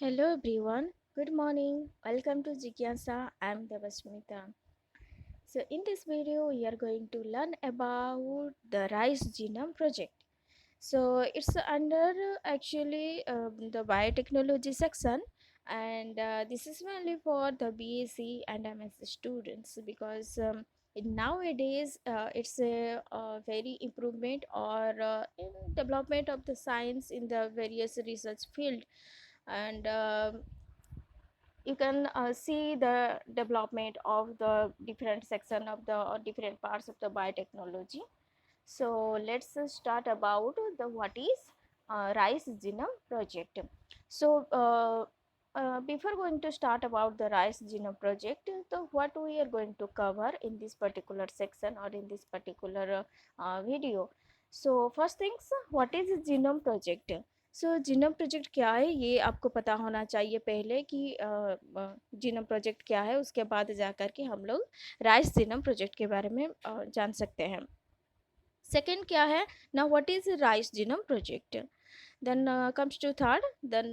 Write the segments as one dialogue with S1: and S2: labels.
S1: Hello everyone, good morning. Welcome to Jigyasa. I'm Devasmita. So in this video, we are going to learn about the Rice Genome Project. So it's under the biotechnology section, and this is mainly for the BSc and MSc students because in nowadays it's a very improvement or in development of the science in the various research field and you can see the development of the different section of the or different parts of the biotechnology. So let's start about the what is rice genome project. So before going to start about the rice genome project, so what we are going to cover in this particular section or in this particular video. So first things, what is genome project? So genome project क्या है ये आपको पता होना चाहिए पहले कि genome project क्या है, उसके बाद जा कर के हम लोग राइस जीनोम प्रोजेक्ट के बारे में जान सकते हैं. सेकेंड क्या है ना, what is rice genome project. Then comes to third, then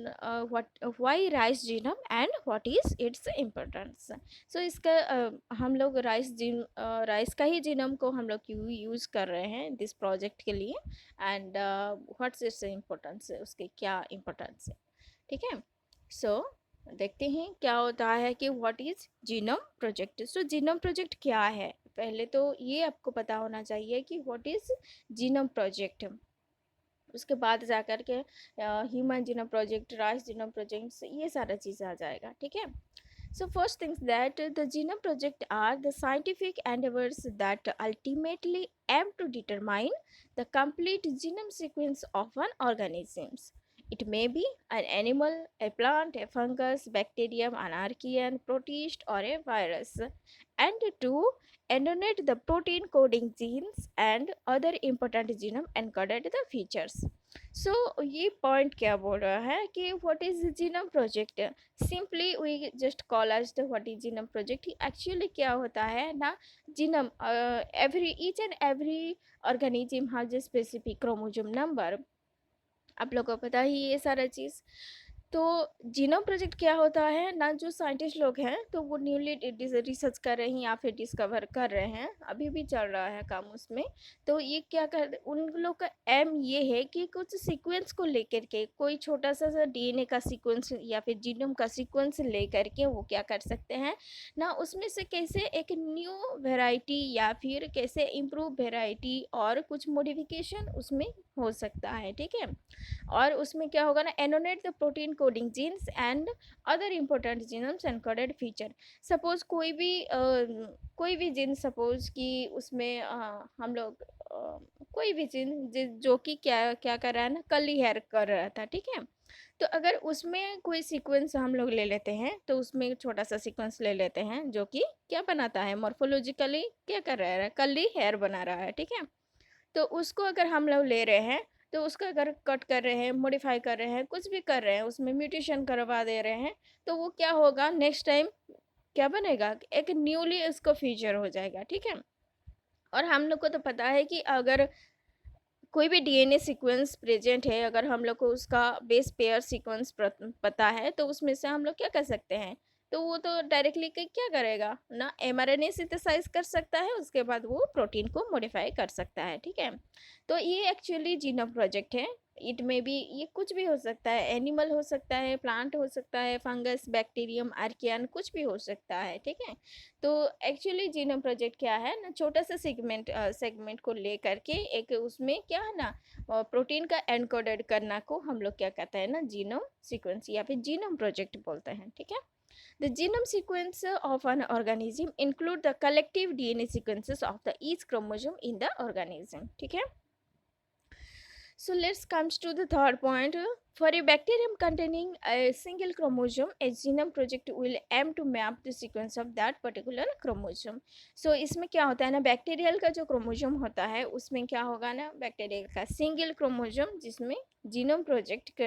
S1: what why rice genome and what is its importance. So इसका हम लोग राइस का ही जीनोम को हम लोग क्यों यूज़ कर रहे हैं दिस प्रोजेक्ट के लिए, एंड व्हाट्स इट्स इम्पोर्टेंस, उसके क्या इम्पोर्टेंस है. ठीक है. सो देखते हैं क्या होता है कि what is genome project. So genome project क्या है, पहले तो ये आपको पता होना चाहिए कि व्हाट इज जीनोम प्रोजेक्ट. उसके बाद जा कर के human genome project, rice genome project, ये सारा चीज़ आ जाएगा. ठीक है. So first things that the genome project are the scientific endeavors that ultimately aim to determine the complete genome sequence of an organism. It may be an animal, a plant, a fungus, bacterium, an archaean, protist, or a virus, and to enumerate the protein coding genes and other important genome encoded the features. सो ये point क्या बोल रहा है कि what is genome project. Simply we just call as the what is genome project. Actually क्या होता है ना, genome every each and every organism has a specific chromosome number. आप लोगों को पता ही ये सारा चीज़. तो जीनोम प्रोजेक्ट क्या होता है ना, जो साइंटिस्ट लोग हैं तो वो न्यूली रिसर्च कर रहे हैं या फिर डिस्कवर कर रहे हैं, अभी भी चल रहा है काम उसमें. तो ये क्या कर, उन लोग का एम ये है कि कुछ सीक्वेंस को लेकर के कोई छोटा सा डीएनए का सीक्वेंस या फिर जीनोम का सीक्वेंस लेकर के वो क्या कर सकते हैं ना, उसमें से कैसे एक न्यू वेराइटी या फिर कैसे इम्प्रूव वेराइटी और कुछ मॉडिफिकेशन उसमें हो सकता है. ठीक है. और उसमें क्या होगा ना, annotate the protein coding genes and other important genomes encoded feature. Suppose कोई भी जीन, सपोज कि उसमें हम लोग कोई भी जीन जो कि क्या क्या कर रहा है ना, कर्ली हेयर कर रहा था. ठीक है. तो अगर उसमें कोई सीक्वेंस हम लोग ले लेते हैं तो उसमें छोटा सा सीक्वेंस ले लेते हैं जो कि क्या बनाता है, मॉर्फोलॉजिकली क्या कर रहा है, कर्ली हेयर बना रहा है. ठीक है. तो उसको अगर हम लोग ले रहे हैं तो उसको अगर कट कर रहे हैं, मॉडिफाई कर रहे हैं, कुछ भी कर रहे हैं, उसमें म्यूटेशन करवा दे रहे हैं, तो वो क्या होगा, नेक्स्ट टाइम क्या बनेगा, एक न्यूली उसको फीचर हो जाएगा. ठीक है. और हम लोग को तो पता है कि अगर कोई भी डीएनए सीक्वेंस प्रेजेंट है, अगर हम लोग को उसका बेस पेयर सीक्वेंस पता है तो उसमें से हम लोग क्या कर सकते हैं, तो वो तो डायरेक्टली क्या करेगा ना, एमआरएनए सिंथेसाइज कर सकता है, उसके बाद वो प्रोटीन को मॉडिफाई कर सकता है. ठीक है. तो ये एक्चुअली जीनोम प्रोजेक्ट है. इट में भी ये कुछ भी हो सकता है, एनिमल हो सकता है, प्लांट हो सकता है, फंगस, बैक्टीरियम, आर्कियन, कुछ भी हो सकता है. ठीक है. तो एक्चुअली जीनोम प्रोजेक्ट क्या है ना, छोटा सा सेगमेंट को ले करके एक उसमें क्या है ना, प्रोटीन का एनकोडेड करना को हम लोग क्या कहते हैं ना, जीनोम सीक्वेंस या फिर जीनोम प्रोजेक्ट बोलते हैं. ठीक है. The genome sequence of an organism include the collective DNA sequences of the each chromosome in the organism. ठीक है. So let's comes to the third point. For a bacterium containing a single chromosome, a genome project will aim to map the sequence of that particular chromosome. So इसमें क्या होता है ना, bacterial का जो chromosome होता है उसमें क्या होगा ना, बैक्टीरियल का सिंगल क्रोमोसोम जिसमें जीनोम प्रोजेक्ट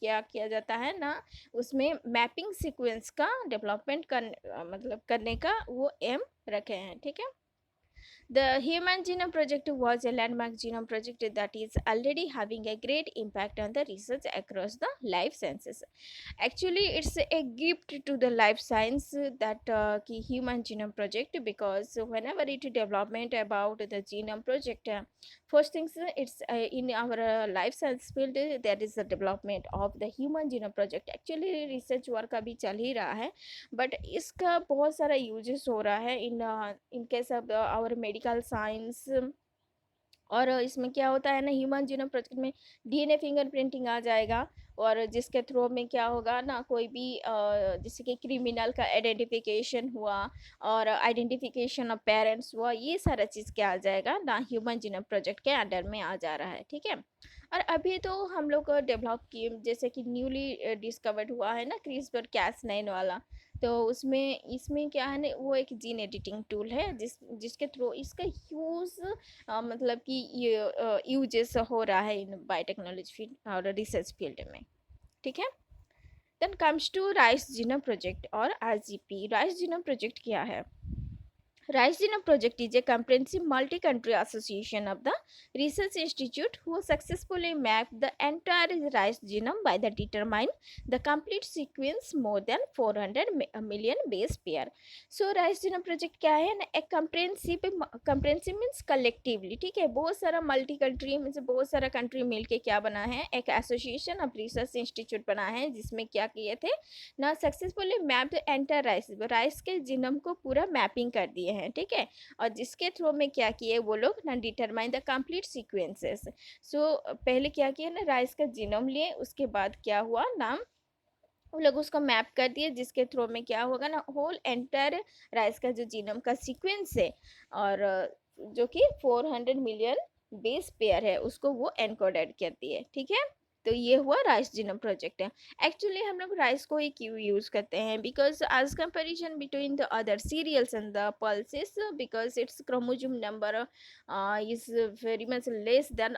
S1: क्या किया जाता है ना, उसमें मैपिंग सीक्वेंस का डेवलपमेंट करने मतलब करने का वो एम रखे हैं. ठीक है. The Human Genome Project was a landmark genome project that is already having a great impact on the research across the life sciences. Actually, it's a gift to the life science that ki Human Genome Project, because whenever it development about the genome project, first things it's in our life science field there is the development of the Human Genome Project. Actually, research work अभी चल ही रहा है, but इसका बहुत सारा uses हो रहा है in case of our medical science. और इसमें क्या होता है ना, ह्यूमन जीनोम प्रोजेक्ट में डीएनए फिंगरप्रिंटिंग आ जाएगा, और जिसके थ्रू में क्या होगा ना, कोई भी जैसे कि क्रिमिनल का आइडेंटिफिकेशन हुआ और आइडेंटिफिकेशन ऑफ पेरेंट्स हुआ, ये सारा चीज़ क्या आ जाएगा ना, ह्यूमन जीनोम प्रोजेक्ट के अंडर में आ जा रहा है। ठीक है, और अभी तो हम लोग डेवलप किए, जैसे कि न्यूली डिस्कवर्ड हुआ है ना क्रिस्पर कैस9 वाला, तो उसमें इसमें क्या है ना, वो एक जीन एडिटिंग टूल है जिसके थ्रू इसका यूज़ मतलब कि ये यूजेस हो रहा है इन बायोटेक्नोलॉजी फील्ड और रिसर्च फील्ड में। ठीक है, then comes to rice genome project और आरजीपी। राइस जीनोम प्रोजेक्ट क्या है? Rice Genome Project is a comprehensive multi-country association of the research institute who successfully mapped the entire rice genome by the determine the complete sequence more than 400 million base pair. So Rice Genome Project क्या है ना, एक comprehensive means collectively, ठीक है, बहुत सारा multi country means बहुत सारा कंट्री मिलके क्या बना है, एक एसोसिएशन ऑफ रिसर्च इंस्टीट्यूट बना है, जिसमें क्या किए थे ना, सक्सेसफुली मैप एंटायर राइस के जीनोम को पूरा मैपिंग कर दिए हैं। ठीक है, और जिसके थ्रू में क्या किए वो लोग ना, डिटरमाइन द कंप्लीट सीक्वेंसेस। सो पहले क्या किया ना, राइस का जीनोम लिए, उसके बाद क्या हुआ ना, वो लोग उसको मैप कर दिए, जिसके थ्रू में क्या होगा ना, होल एंटायर राइस का जो जीनोम का सीक्वेंस है, और जो कि 400 मिलियन बेस पेयर है, उसको वो एनकोडेड कर दिए। ठीक है, तो ये हुआ राइस जीनोम प्रोजेक्ट है। एक्चुअली हम लोग राइस को ही क्यों यूज़ करते हैं, बिकॉज आज comparison between the other cereals and the pulses, because its chromosome number is very much less than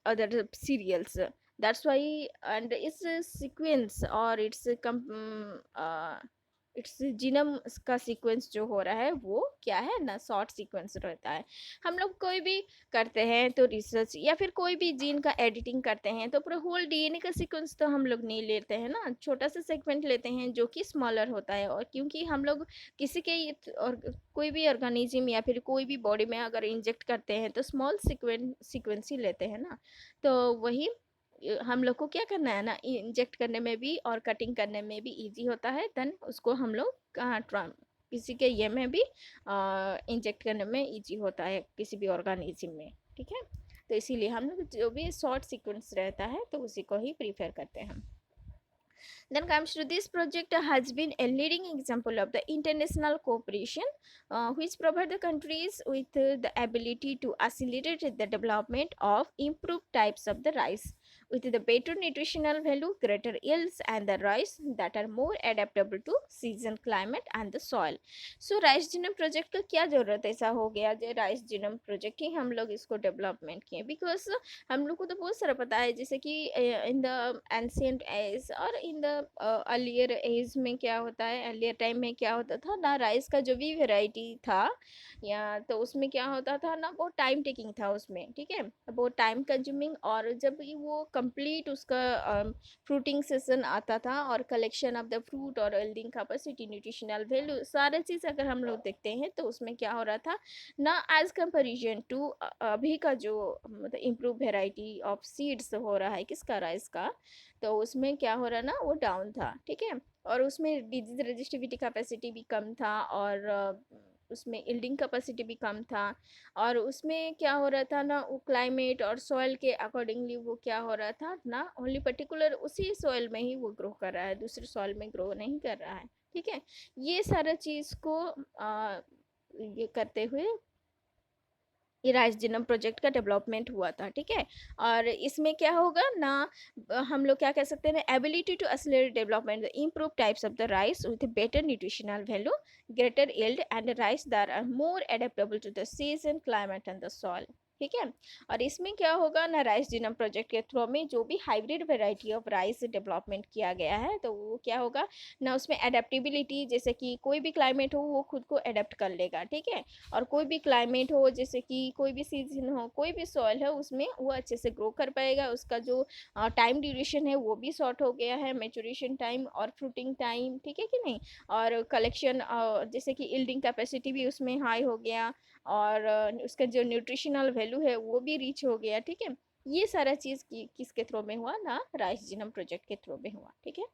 S1: other cereals. That's why, and its sequence और its genome का सीक्वेंस जो हो रहा है वो क्या है ना, शॉर्ट सीक्वेंस रहता है। हम लोग कोई भी करते हैं तो रिसर्च या फिर कोई भी जीन का एडिटिंग करते हैं तो पूरा होल डीएनए का सीक्वेंस तो हम लोग नहीं लेते हैं ना, छोटा सा सेगमेंट लेते हैं जो कि स्मॉलर होता है। और क्योंकि हम लोग किसी के और कोई भी ऑर्गेनिज्म या फिर कोई भी बॉडी में अगर इंजेक्ट करते हैं तो स्मॉल सीक्वेंस ही लेते हैं ना, तो वही हम लोग को क्या करना है ना, इंजेक्ट करने में भी और कटिंग करने में भी इजी होता है, देन उसको हम लोग कहाँ किसी के ये में भी इंजेक्ट करने में इजी होता है, किसी भी ऑर्गेनिज्म में। ठीक है, तो इसीलिए हम लोग जो भी शॉर्ट सीक्वेंस रहता है तो उसी को ही प्रीफर करते हैं हम। Then comes to this project has been a leading example of the international cooperation, which provide the countries with the ability to accelerate the development of improved types of the rice with the better nutritional value, greater yields, and the rice that are more adaptable to season, climate, and the soil. So rice genome project का क्या ज़रूरत ऐसा हो गया जो rice genome project ही हम लोग इसको डेवलपमेंट किए, बिकॉज हम लोग को तो बहुत सारा पता है, जैसे कि इन द एंशियंट एज और इन द अर्लियर एज में क्या होता है, अर्लियर टाइम में क्या होता था ना, राइस का जो भी वेराइटी था या तो उसमें क्या होता था ना, बहुत टाइम टेकिंग था उसमें। ठीक है, बहुत टाइम कंज्यूमिंग, और जब वो कंप्लीट उसका फ्रूटिंग सीजन आता था और कलेक्शन ऑफ द फ्रूट और यील्डिंग कैपेसिटी, न्यूट्रिशनल वैल्यू, सारे चीज़ अगर हम लोग देखते हैं तो उसमें क्या हो रहा था ना, एज कंपेरिजन टू अभी का जो मतलब इम्प्रूव वेराइटी ऑफ सीड्स हो रहा है किसका, राइस का, तो उसमें क्या हो रहा ना, वो डाउन था। ठीक है, और उसमें डिजीज रेजिस्टिविटी कैपेसिटी भी कम था, और उसमें यील्डिंग कैपेसिटी भी कम था, और उसमें क्या हो रहा था ना, वो क्लाइमेट और सॉइल के अकॉर्डिंगली वो क्या हो रहा था ना, ओनली पर्टिकुलर उसी सॉइल में ही वो ग्रो कर रहा है, दूसरे सॉइल में ग्रो नहीं कर रहा है। ठीक है, ये सारा चीज़ को ये करते हुए ये राइस जीनोम प्रोजेक्ट का डेवलपमेंट हुआ था। ठीक है, और इसमें क्या होगा ना, हम लोग क्या कह सकते हैं, ability to accelerate development the improve types of the rice with better nutritional value, greater yield, and rice that are more adaptable to the season, climate, and the soil. ठीक है। और इसमें क्या होगा ना, राइस जीनोम प्रोजेक्ट के through में जो भी hybrid variety of rice development किया गया है, तो वो क्या होगा ना, उसमें एडेप्टेबिलिटी, जैसे कि कोई भी क्लाइमेट हो वो खुद को एडेप्ट कर लेगा, ठीक है। और कोई भी क्लाइमेट हो, जैसे कि कोई भी सीजन हो, कोई भी सॉइल है, उसमें वो अच्छे से ग्रो कर पाएगा। उसका जो टाइम ड्यूरेशन है वो भी शॉर्ट हो गया है, मेचुरेशन टाइम और फ्रूटिंग टाइम, ठीक है कि नहीं। और कलेक्शन, जैसे कि इल्डिंग कैपेसिटी भी उसमें हाई हो गया, और उसका जो न्यूट्रिशनल वैल्यू है वो भी रीच हो गया, ठीक है। ये सारा चीज़ किसके थ्रू में हुआ ना, राइस जीनोम प्रोजेक्ट के थ्रू में हुआ, ठीक है।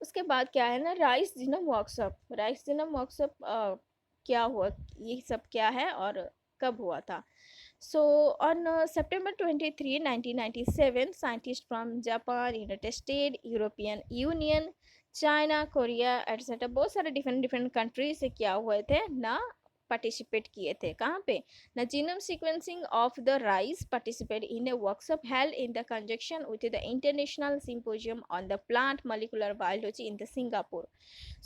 S1: उसके बाद क्या है ना, rice genome workshop. Rice genome workshop क्या हुआ, ये सब क्या है और कब हुआ था। So on September 23, 1997, scientists from Japan, United States, European Union, China, Korea etcetera, बहुत सारे डिफरेंट डिफरेंट कंट्री से क्या हुए थे ना, पार्टिसिपेट किए थे। कहाँ पे ना, genome sequencing of the rice participate in A workshop held in the conjunction with the international symposium on the plant molecular biology in the Singapore.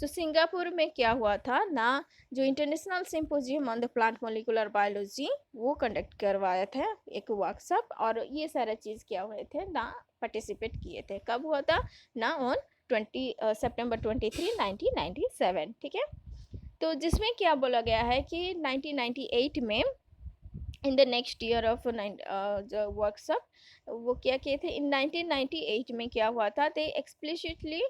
S1: So Singapore में क्या हुआ था ना, जो international symposium on the plant molecular biology वो conduct करवाया था एक वर्कशॉप, और ये सारा चीज़ क्या हुए थे ना, पार्टिसिपेट किए थे। कब हुआ था ना, ऑन 20 September 23, 1997, ठीक है। तो जिसमें क्या बोला गया है कि 1998 में, in the next year of जो वर्कशॉप, वो क्या किए थे इन 1998 में, क्या हुआ था, they explicitly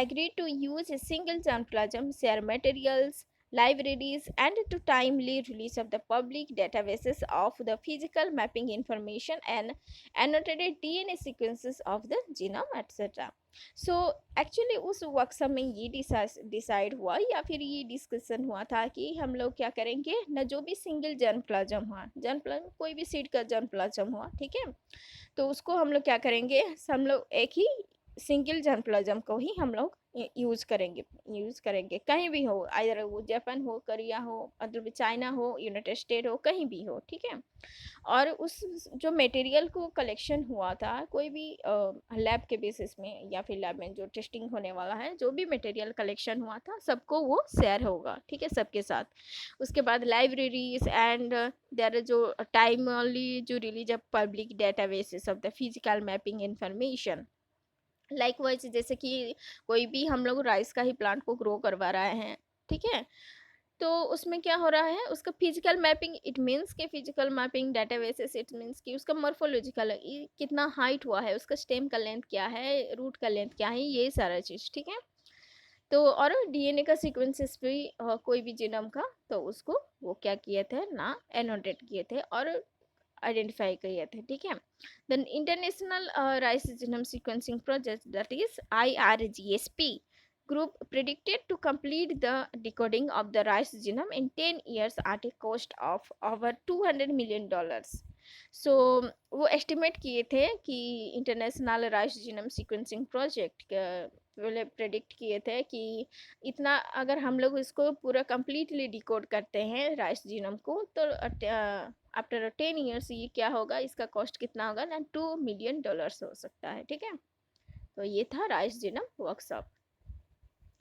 S1: agreed to use a single germplasm, share materials, libraries, and to timely release of the public databases of the physical mapping information and annotated DNA sequences of the genome, etc. So actually उस workshop में ये decide हुआ, या फिर ये discussion हुआ था कि हम लोग क्या करेंगे ना, जो भी सिंगल जर्म प्लाज्म हुआ, जर्म प्लाज्म कोई भी सीड का जर्म प्लाज्म हुआ, ठीक है, तो उसको हम लोग क्या करेंगे, हम लोग एक ही सिंगल जर्म प्लाज्म को ही हम लोग यूज़ करेंगे कहीं भी हो, आइदर वो जापान हो, कोरिया हो, मतलब चाइना हो, यूनाइटेड स्टेट हो, कहीं भी हो, ठीक है। और उस जो मटेरियल को कलेक्शन हुआ था, कोई भी लैब के बेसिस में या फिर लैब में जो टेस्टिंग होने वाला है, जो भी मटेरियल कलेक्शन हुआ था सबको वो शेयर होगा, ठीक है, सबके साथ। उसके बाद लाइब्रेरीज एंड देयर जो टाइमली जो release of public databases of the physical mapping information. Likewise, जैसे कि कोई भी हम लोग राइस का ही प्लांट को ग्रो करवा रहे हैं, ठीक है, तो उसमें क्या हो रहा है, उसका फिजिकल मैपिंग, इट मीन्स के physical mapping databases, it means कि उसका मॉर्फोलॉजिकल कितना हाइट हुआ है, उसका स्टेम का लेंथ क्या है, रूट का लेंथ क्या है, ये सारा चीज़, ठीक है। तो और डीएनए का सीक्वेंसेस भी कोई भी जीनोम का, तो उसको वो क्या किए थे ना, एनोटेट किए थे और आइडेंटिफाई किए थे, ठीक है। Then international rice genome sequencing project, that is IRGSP group predicted to complete the decoding of the rice genome in 10 years at a cost of over $200 million. सो वो एस्टिमेट किए थे कि international rice genome sequencing project पहले predict किए थे कि इतना अगर हम लोग इसको पूरा कम्प्लीटली डिकोड करते हैं राइस जीनोम को, तो आफ्टर 10 ईयर्स ये क्या होगा, इसका कॉस्ट कितना होगा ना, $2 million हो सकता है, ठीक है। तो ये था rice genome workshop.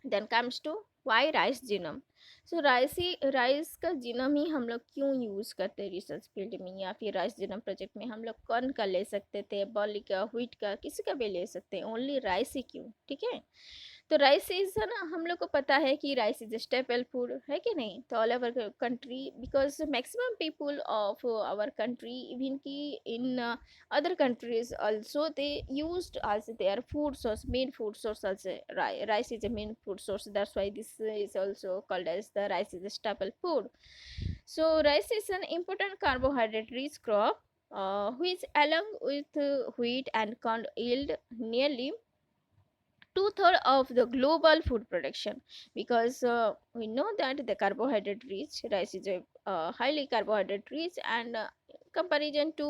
S1: Then comes to why rice genome. So rice का जीनोम ही हम लोग क्यों यूज़ करते हैं रिसर्च फील्ड में, या फिर राइस जीनोम प्रोजेक्ट में हम लोग कौन का ले सकते थे, बॉली का, व्हीट का, किसी का भी ले सकते हैं, ओनली राइस ही क्यों, ठीक है। तो राइस इज ना, हम लोग को पता है कि राइस इज स्टेपल फूड है कि नहीं, तो all over country, because maximum people of our country, even की in other countries also, they used as their food source, main food source also. Rice is a main food source, that's why this is also called as the rice is a staple food. So rice is an important carbohydrate rich crop, which along with wheat and corn yield nearly two-thirds of the global food production, because we know that the carbohydrate rich rice is a highly carbohydrate rich, and comparison to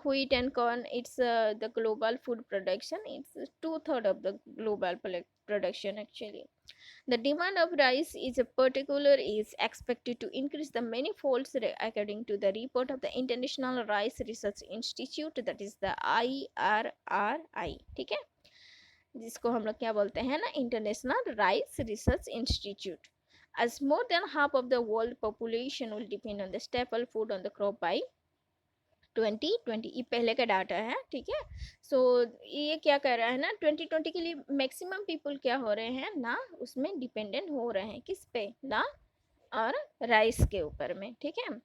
S1: wheat and corn, it's the global food production, it's two-thirds of the global production actually. The demand of rice is a particular is expected to increase the many folds according to the report of the International Rice Research Institute, that is the IRRI, ठीक है, जिसको हम लोग क्या बोलते हैं ना, international rice research institute. as more than half of the world population will depend on the staple food on the crop by 2020, ये पहले का डाटा है, ठीक है। सो ये क्या कर रहा है ना, 2020 के लिए मैक्सिमम पीपल क्या हो रहे हैं ना, उसमें डिपेंडेंट हो रहे हैं, किस पे ना, और राइस के ऊपर में, ठीक है।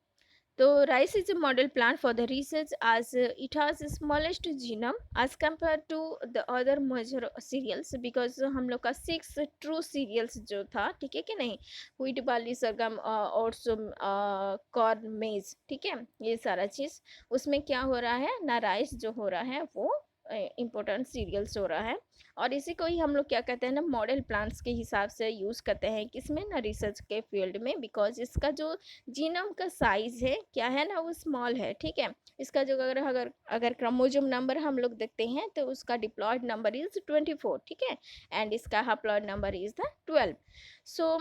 S1: तो rice is a model plant for the research as it has the smallest genome as compared to the other major cereals, because हम लोग का 6 ट्रू सीरियल्स जो था, ठीक है कि नहीं, व्हीट, बार्ली, सरगम, ओट्स, कॉर्न, मेज, ठीक है, ये सारा चीज़ उसमें क्या हो रहा है ना, राइस जो हो रहा है वो इम्पोर्टेंट सीरियल्स हो रहा है। और इसी को ही हम लोग क्या कहते हैं ना, मॉडल प्लांट्स के हिसाब से यूज़ करते हैं, किसमें ना, रिसर्च के फील्ड में, बिकॉज इसका जो जीनोम का साइज है क्या है ना, वो स्मॉल है, ठीक है। इसका जो अगर अगर अगर क्रोमोसोम नंबर हम लोग देखते हैं तो उसका डिप्लॉयड नंबर इज 24, ठीक है, एंड इसका haploid number is the 12। So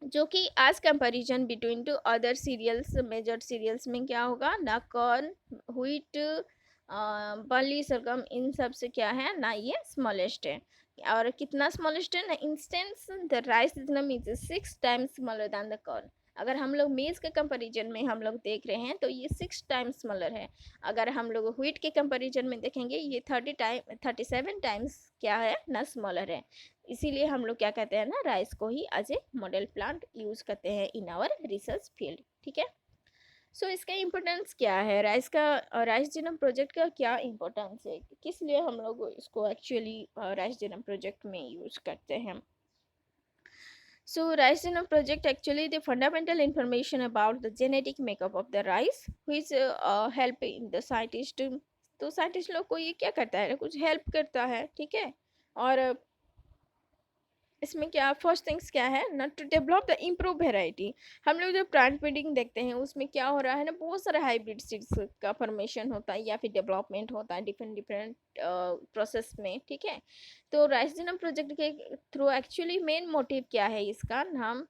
S1: जो कि as comparison between two other cereals, major cereals में क्या होगा ना, कॉर्न, व्हीट, बार्ली, सरगम, इन सब से क्या है ना, ये स्मॉलेस्ट है। और कितना स्मॉलेस्ट है ना, instance the rice is 6 times smaller than the corn. अगर हम लोग मेज के कंपैरिजन में हम लोग देख रहे हैं तो ये 6 टाइम्स स्मॉलर है। अगर हम लोग व्हीट के कंपैरिजन में देखेंगे, ये 37 टाइम्स क्या है ना, स्मॉलर है। इसीलिए हम लोग क्या कहते हैं ना, राइस को ही as a model plant use करते हैं इन आवर रिसर्च फील्ड, ठीक है। सो इसका इम्पोर्टेंस क्या है, राइस जीनोम प्रोजेक्ट का क्या इम्पोर्टेंस है, किस लिए हम लोग इसको एक्चुअली राइस जीनोम प्रोजेक्ट में यूज करते हैं। So rice genome project actually the fundamental information about the genetic makeup of the rice which help in the scientist, तो साइंटिस्ट लोग को ये क्या करता है, कुछ हेल्प करता है, ठीक है। और इसमें क्या फर्स्ट थिंग्स क्या है ना, to develop the improve variety. हम लोग जब प्लांट ब्रीडिंग देखते हैं उसमें क्या हो रहा है ना, बहुत सारे हाइब्रिड सीड्स का फॉर्मेशन होता है या फिर डेवलपमेंट होता है डिफरेंट डिफरेंट प्रोसेस में, ठीक है। तो राइस जीनोम प्रोजेक्ट के थ्रू एक्चुअली मेन मोटिव क्या है इसका, हम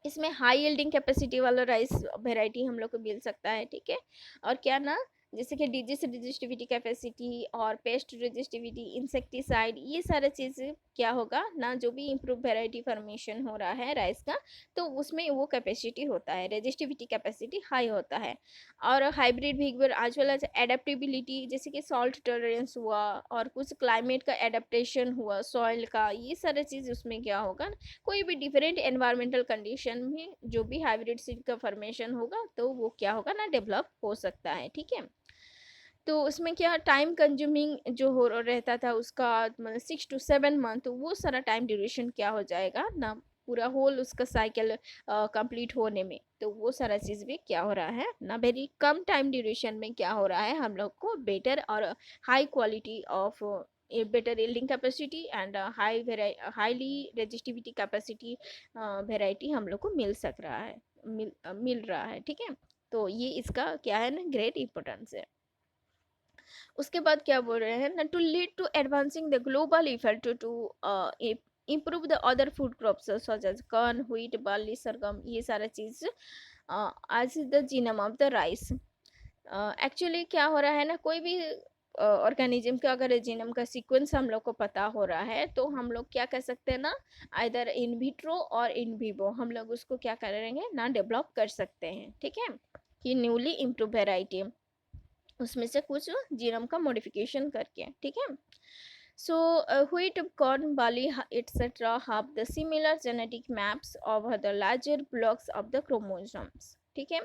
S1: इसमें हाई यील्डिंग कैपेसिटी वाला राइस वेराइटी हम लोग को मिल सकता है, ठीक है। और क्या ना, जैसे कि डिजीज रेजिस्टिविटी कैपेसिटी और पेस्ट रेजिस्टिविटी, इंसेक्टिसाइड, ये सारा चीज़ क्या होगा ना, जो भी इम्प्रूव वेराइटी फॉर्मेशन हो रहा है राइस का, तो उसमें वो कैपेसिटी होता है, रेजिस्टिविटी कैपेसिटी हाई होता है। और hybrid behaviour as well as adaptability, जैसे कि सॉल्ट टॉलरेंस हुआ और कुछ क्लाइमेट का एडेप्टेशन हुआ, सॉइल का, ये सारा चीज़ उसमें क्या होगा, कोई भी डिफरेंट एनवायरमेंटल कंडीशन में जो भी हाइब्रिड सीड का फॉर्मेशन होगा तो वो क्या होगा ना, डेवलप हो सकता है, ठीक है। तो उसमें क्या टाइम कंज्यूमिंग जो हो रहता था उसका, मतलब 6 to 7 मंथ, वो सारा टाइम ड्यूरेशन क्या हो जाएगा ना, पूरा होल उसका साइकिल कंप्लीट होने में, तो वो सारा चीज़ भी क्या हो रहा है ना, वेरी कम टाइम ड्यूरेशन में क्या हो रहा है, हम लोग को बेटर और high quality of a better yielding capacity and highly resistivity capacity variety हम लोग को मिल सक रहा है, मिल रहा है, ठीक है। तो ये इसका क्या है ना, ग्रेट इंपॉर्टेंस है। उसके बाद क्या बोल रहे हैं ना, to lead to advancing the global effect to improve the other food crops such as corn, wheat, barley, sorghum, ये सारा चीज़ as the genome of the rice। Actually क्या हो रहा है ना, कोई भी ऑर्गेनिज्म का अगर जीनम का सीक्वेंस हम लोग को पता हो रहा है तो हम लोग क्या कर सकते हैं ना, आइदर इन विट्रो और इन विवो हम लोग उसको क्या करेंगे ना, डेवलप कर सकते हैं, ठीक है, कि न्यूली इम्प्रूव वेराइटी उसमें से कुछ जीनम का मॉडिफिकेशन करके, ठीक है। सो wheat, corn, barley, etc. have the similar genetic maps of the larger blocks of the chromosomes, ठीक है।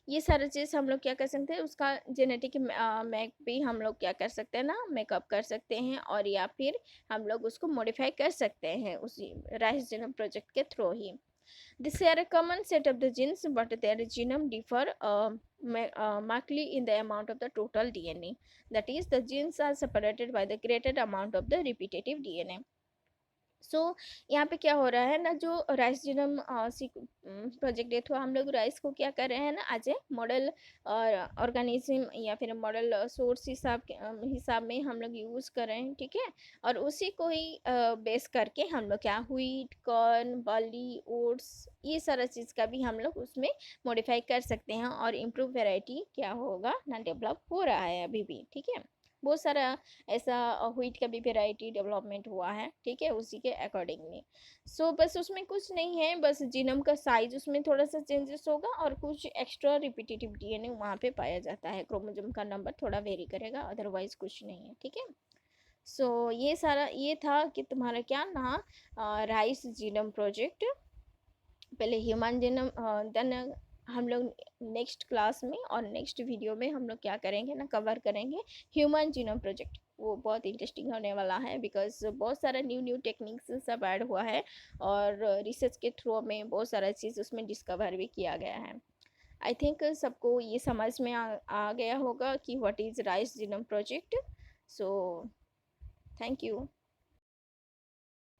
S1: ये सारी चीज़ हम लोग क्या कर सकते हैं, उसका जेनेटिक मैप भी हम लोग क्या कर सकते हैं ना, मेकअप कर सकते हैं, और या फिर हम लोग उसको मॉडिफाई कर सकते हैं उसी राइस जीनोम प्रोजेक्ट के through he. They share a common set of the genes, but their genome differ markedly in the amount of the total DNA. That is, the genes are separated by the greater amount of the repetitive DNA. सो यहाँ पे क्या हो रहा है ना, जो rice genome project है, तो हम लोग राइस को क्या कर रहे हैं ना, एज ए मॉडल ऑर्गेनिज्म या फिर मॉडल सोर्स हिसाब में हम लोग यूज़ कर रहे हैं, ठीक है। और उसी को ही बेस करके हम लोग क्या, व्हीट, कॉर्न, बार्ली, ओट्स, ये सारा चीज़ का भी हम लोग उसमें मॉडिफाई कर सकते हैं, और इम्प्रूव वेराइटी क्या होगा ना, डेवलप हो रहा है अभी भी, ठीक है। बहुत सारा ऐसा व्हीट का भी वेराइटी डेवलपमेंट हुआ है, ठीक है, उसी के अकॉर्डिंगली। सो बस उसमें कुछ नहीं है, बस जीनोम का साइज उसमें थोड़ा सा चेंजेस होगा और कुछ एक्स्ट्रा रिपीटेटिव डीएनए वहाँ पे पाया जाता है, क्रोमोसोम का नंबर थोड़ा वेरी करेगा, अदरवाइज कुछ नहीं है, ठीक है। सो ये सारा ये था कि तुम्हारा क्या ना राइस जीनोम प्रोजेक्ट, पहले ह्यूमन जीनोम, देन हम लोग नेक्स्ट क्लास में और नेक्स्ट वीडियो में हम लोग क्या करेंगे ना, कवर करेंगे ह्यूमन जीनोम प्रोजेक्ट। वो बहुत इंटरेस्टिंग होने वाला है, बिकॉज बहुत सारा न्यू न्यू टेक्निक्स सब ऐड हुआ है और रिसर्च के थ्रू में बहुत सारा चीज़ उसमें डिस्कवर भी किया गया है। आई थिंक सबको ये समझ में आ गया होगा कि what is rice genome project. So thank you.